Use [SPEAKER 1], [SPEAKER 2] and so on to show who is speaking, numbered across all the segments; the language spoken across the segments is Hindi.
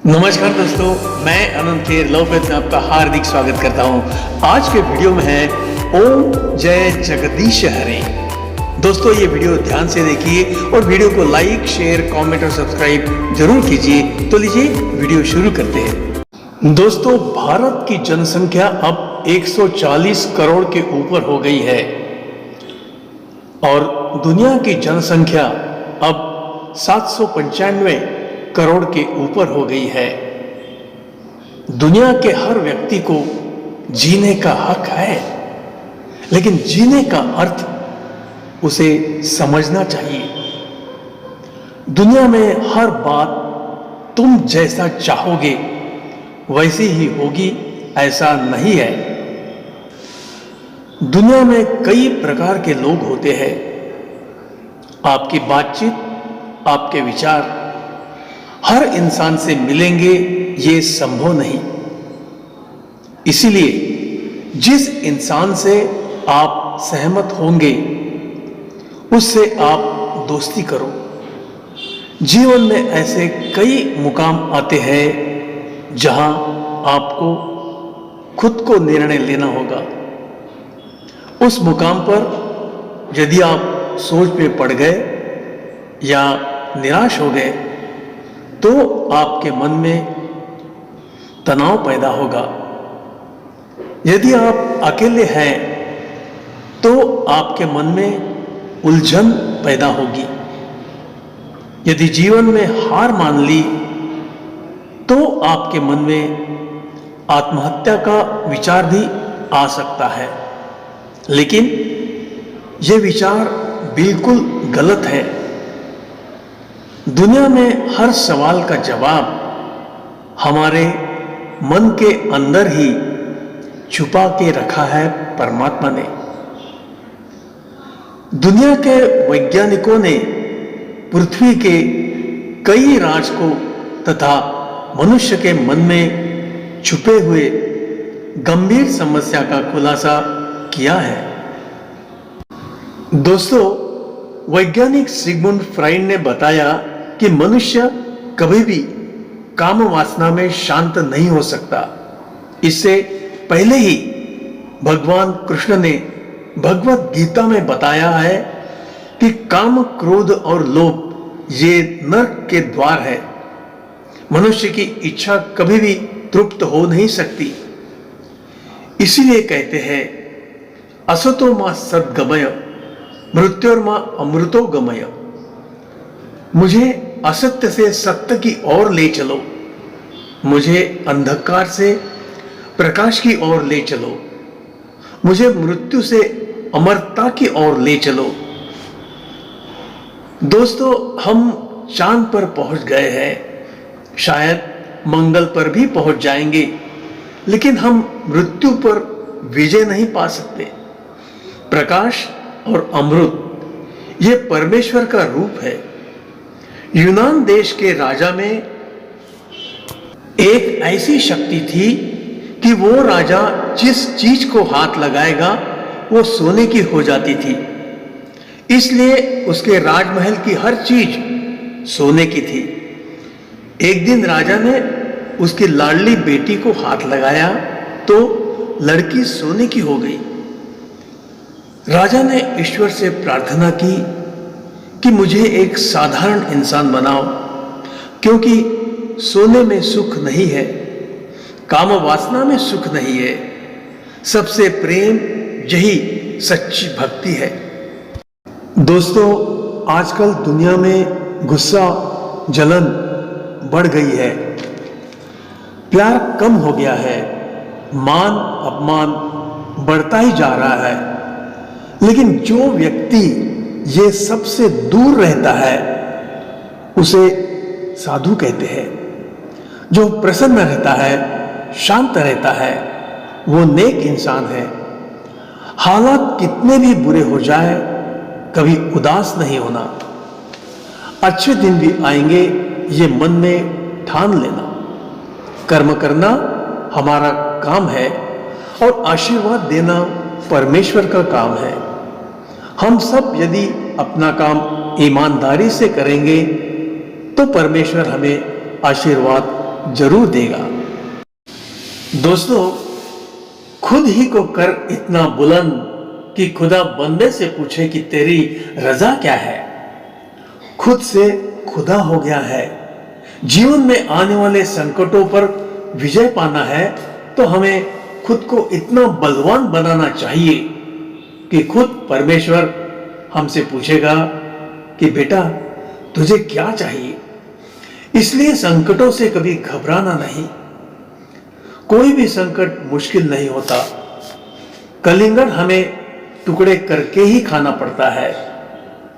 [SPEAKER 1] नमस्कार दोस्तों, मैं अनंत खेर लवपेट में आपका हार्दिक स्वागत करता हूं। आज के वीडियो में है ओम जय जगदीश हरे। दोस्तों ये वीडियो ध्यान से देखिए और वीडियो को लाइक, शेयर, कमेंट और सब्सक्राइब जरूर कीजिए। तो लीजिए वीडियो शुरू करते हैं। दोस्तों, भारत की जनसंख्या अब 140 करोड़ के ऊपर हो गई है और दुनिया की जनसंख्या अब 795 करोड़ के ऊपर हो गई है। दुनिया के हर व्यक्ति को जीने का हक है, लेकिन जीने का अर्थ उसे समझना चाहिए। दुनिया में हर बात तुम जैसा चाहोगे वैसी ही होगी, ऐसा नहीं है। दुनिया में कई प्रकार के लोग होते हैं। आपकी बातचीत, आपके विचार हर इंसान से मिलेंगे ये संभव नहीं। इसीलिए जिस इंसान से आप सहमत होंगे उससे आप दोस्ती करो। जीवन में ऐसे कई मुकाम आते हैं जहां आपको खुद को निर्णय लेना होगा। उस मुकाम पर यदि आप सोच में पड़ गए या निराश हो गए तो आपके मन में तनाव पैदा होगा। यदि आप अकेले हैं तो आपके मन में उलझन पैदा होगी। यदि जीवन में हार मान ली तो आपके मन में आत्महत्या का विचार भी आ सकता है। लेकिन यह विचार बिल्कुल गलत है। दुनिया में हर सवाल का जवाब हमारे मन के अंदर ही छुपा के रखा है परमात्मा ने। दुनिया के वैज्ञानिकों ने पृथ्वी के कई राज को तथा मनुष्य के मन में छुपे हुए गंभीर समस्या का खुलासा किया है। दोस्तों, वैज्ञानिक सिगमुंड फ्राइड ने बताया कि मनुष्य कभी भी काम वासना में शांत नहीं हो सकता। इससे पहले ही भगवान कृष्ण ने भगवत गीता में बताया है कि काम, क्रोध और लोभ ये नरक के द्वार है। मनुष्य की इच्छा कभी भी तृप्त हो नहीं सकती। इसीलिए कहते हैं असतो मा सद्गमय मृत्योर्मा अमृतो गमय। मुझे असत्य से सत्य की ओर ले चलो, मुझे अंधकार से प्रकाश की ओर ले चलो, मुझे मृत्यु से अमरता की ओर ले चलो। दोस्तों, हम चांद पर पहुंच गए हैं, शायद मंगल पर भी पहुंच जाएंगे, लेकिन हम मृत्यु पर विजय नहीं पा सकते। प्रकाश और अमृत ये परमेश्वर का रूप है। यूनान देश के राजा में एक ऐसी शक्ति थी कि वो राजा जिस चीज को हाथ लगाएगा वो सोने की हो जाती थी। इसलिए उसके राजमहल की हर चीज सोने की थी। एक दिन राजा ने उसकी लाडली बेटी को हाथ लगाया तो लड़की सोने की हो गई। राजा ने ईश्वर से प्रार्थना की कि मुझे एक साधारण इंसान बनाओ, क्योंकि सोने में सुख नहीं है, काम वासना में सुख नहीं है। सबसे प्रेम यही सच्ची भक्ति है। दोस्तों, आजकल दुनिया में गुस्सा, जलन बढ़ गई है, प्यार कम हो गया है, मान अपमान बढ़ता ही जा रहा है। लेकिन जो व्यक्ति ये सबसे दूर रहता है उसे साधु कहते हैं। जो प्रसन्न रहता है, शांत रहता है, वो नेक इंसान है। हालात कितने भी बुरे हो जाए कभी उदास नहीं होना। अच्छे दिन भी आएंगे ये मन में ठान लेना। कर्म करना हमारा काम है और आशीर्वाद देना परमेश्वर का काम है। हम सब यदि अपना काम ईमानदारी से करेंगे तो परमेश्वर हमें आशीर्वाद जरूर देगा। दोस्तों, खुद ही को कर इतना बुलंद कि खुदा बंदे से पूछे कि तेरी रजा क्या है। खुद से खुदा हो गया है। जीवन में आने वाले संकटों पर विजय पाना है तो हमें खुद को इतना बलवान बनाना चाहिए कि खुद परमेश्वर हमसे पूछेगा कि बेटा तुझे क्या चाहिए। इसलिए संकटों से कभी घबराना नहीं। कोई भी संकट मुश्किल नहीं होता। कलिंगड़ हमें टुकड़े करके ही खाना पड़ता है।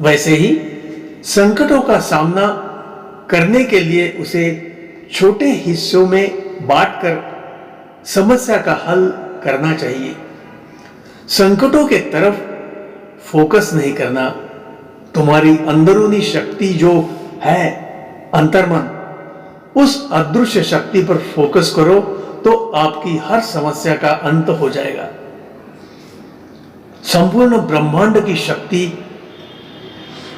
[SPEAKER 1] वैसे ही संकटों का सामना करने के लिए उसे छोटे हिस्सों में बांटकर समस्या का हल करना चाहिए। संकटों के तरफ फोकस नहीं करना। तुम्हारी अंदरूनी शक्ति जो है, अंतर्मन, उस अदृश्य शक्ति पर फोकस करो तो आपकी हर समस्या का अंत हो जाएगा। संपूर्ण ब्रह्मांड की शक्ति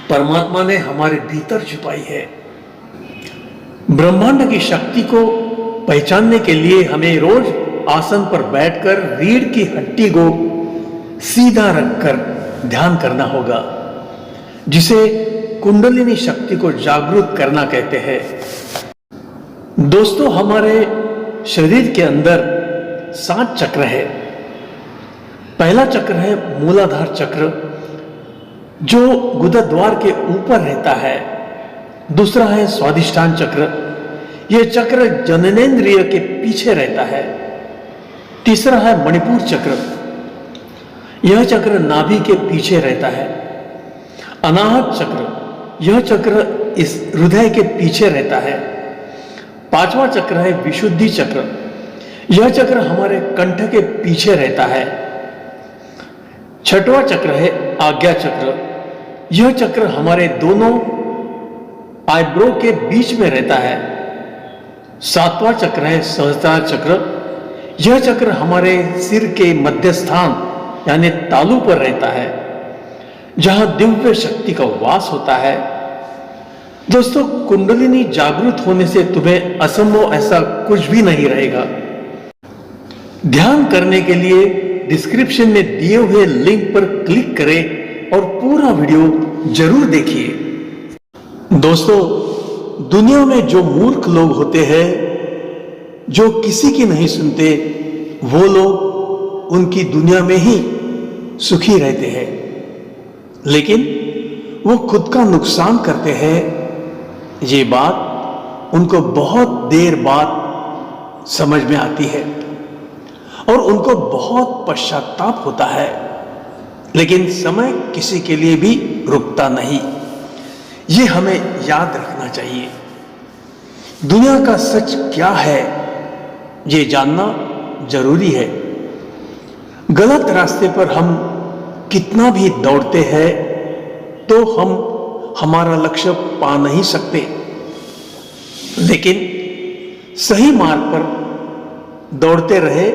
[SPEAKER 1] परमात्मा ने हमारे भीतर छुपाई है। ब्रह्मांड की शक्ति को पहचानने के लिए हमें रोज आसन पर बैठकर रीढ़ की हड्डी को सीधा रखकर ध्यान करना होगा, जिसे कुंडलिनी शक्ति को जागृत करना कहते हैं। दोस्तों, हमारे शरीर के अंदर 7 चक्र है। पहला चक्र है मूलाधार चक्र, जो गुदद्वार के ऊपर रहता है। दूसरा है स्वादिष्ठान चक्र, यह चक्र जननेंद्रिय के पीछे रहता है। तीसरा है मणिपुर चक्र, यह चक्र नाभि के पीछे रहता है। अनाहत चक्र, यह चक्र इस हृदय के पीछे रहता है। पांचवा चक्र है विशुद्धि चक्र, यह चक्र हमारे कंठ के पीछे रहता है। छठवां चक्र है आज्ञा चक्र, यह चक्र हमारे दोनों आईब्रो के बीच में रहता है। सातवां चक्र है सहस्त्रार चक्र, यह चक्र हमारे सिर के मध्य स्थान यानी तालू पर रहता है, जहां दिव्य शक्ति का वास होता है। दोस्तों, कुंडलिनी जागृत होने से तुम्हें असंभव ऐसा कुछ भी नहीं रहेगा। ध्यान करने के लिए डिस्क्रिप्शन में दिए हुए लिंक पर क्लिक करें और पूरा वीडियो जरूर देखिए। दोस्तों, दुनिया में जो मूर्ख लोग होते हैं, जो किसी की नहीं सुनते, वो लोग उनकी दुनिया में ही सुखी रहते हैं, लेकिन वो खुद का नुकसान करते हैं। ये बात उनको बहुत देर बाद समझ में आती है और उनको बहुत पश्चाताप होता है, लेकिन समय किसी के लिए भी रुकता नहीं। ये हमें याद रखना चाहिए। दुनिया का सच क्या है, ये जानना जरूरी है। गलत रास्ते पर हम कितना भी दौड़ते हैं तो हम हमारा लक्ष्य पा नहीं सकते, लेकिन सही मार्ग पर दौड़ते रहे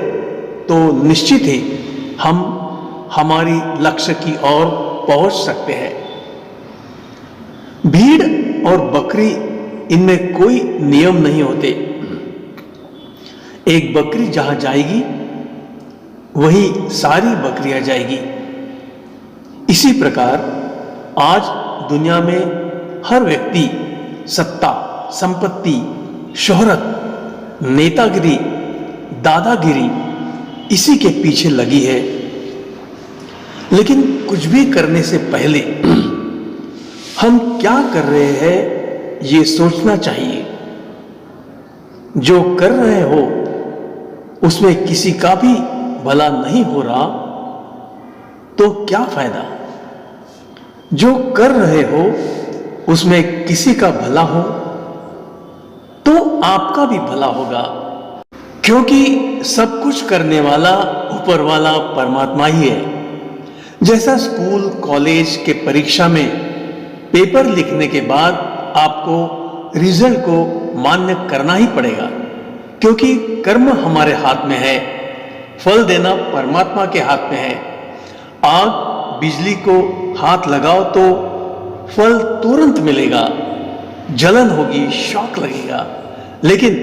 [SPEAKER 1] तो निश्चित ही हम हमारी लक्ष्य की ओर पहुंच सकते हैं। भीड़ और बकरी, इनमें कोई नियम नहीं होते। एक बकरी जहां जाएगी वही सारी बकरियां जाएगी। इसी प्रकार आज दुनिया में हर व्यक्ति सत्ता, संपत्ति, शोहरत, नेतागिरी, दादागिरी, इसी के पीछे लगी है। लेकिन कुछ भी करने से पहले हम क्या कर रहे हैं ये सोचना चाहिए। जो कर रहे हो उसमें किसी का भी भला नहीं हो रहा तो क्या फायदा। जो कर रहे हो उसमें किसी का भला हो तो आपका भी भला होगा, क्योंकि सब कुछ करने वाला ऊपर वाला परमात्मा ही है। जैसा स्कूल कॉलेज के परीक्षा में पेपर लिखने के बाद आपको रिजल्ट को मान्य करना ही पड़ेगा, क्योंकि कर्म हमारे हाथ में है, फल देना परमात्मा के हाथ में है। आग बिजली को हाथ लगाओ तो फल तुरंत मिलेगा, जलन होगी, शॉक लगेगा, लेकिन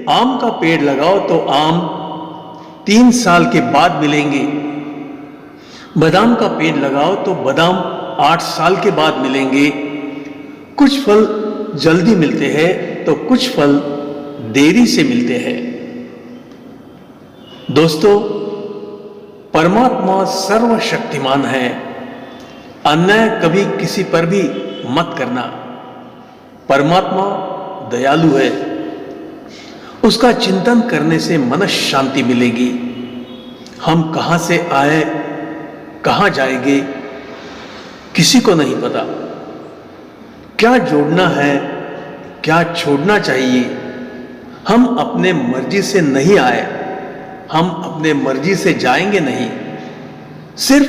[SPEAKER 1] आम का पेड़ लगाओ तो आम 3 साल के बाद मिलेंगे। बादाम का पेड़ लगाओ तो बादाम 8 साल के बाद मिलेंगे। कुछ फल जल्दी मिलते हैं तो कुछ फल देरी से मिलते हैं। दोस्तों, परमात्मा सर्वशक्तिमान है। अन्याय कभी किसी पर भी मत करना। परमात्मा दयालु है। उसका चिंतन करने से मन शांति मिलेगी। हम कहां से आए, कहां जाएंगे, किसी को नहीं पता। क्या जोड़ना है, क्या छोड़ना चाहिए। हम अपने मर्जी से नहीं आए, हम अपने मर्जी से जाएंगे नहीं। सिर्फ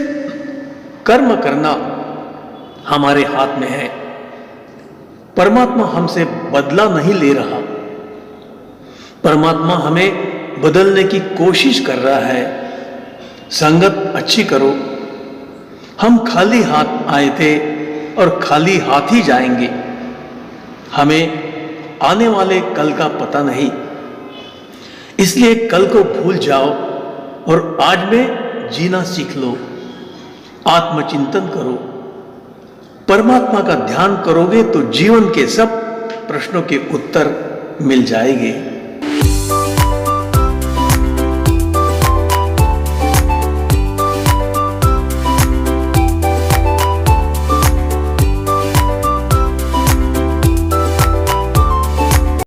[SPEAKER 1] कर्म करना हमारे हाथ में है। परमात्मा हमसे बदला नहीं ले रहा। परमात्मा हमें बदलने की कोशिश कर रहा है। संगत अच्छी करो। हम खाली हाथ आए थे और खाली हाथ ही जाएंगे। हमें आने वाले कल का पता नहीं, इसलिए कल को भूल जाओ और आज में जीना सीख लो। आत्मचिंतन करो। परमात्मा का ध्यान करोगे तो जीवन के सब प्रश्नों के उत्तर मिल जाएंगे।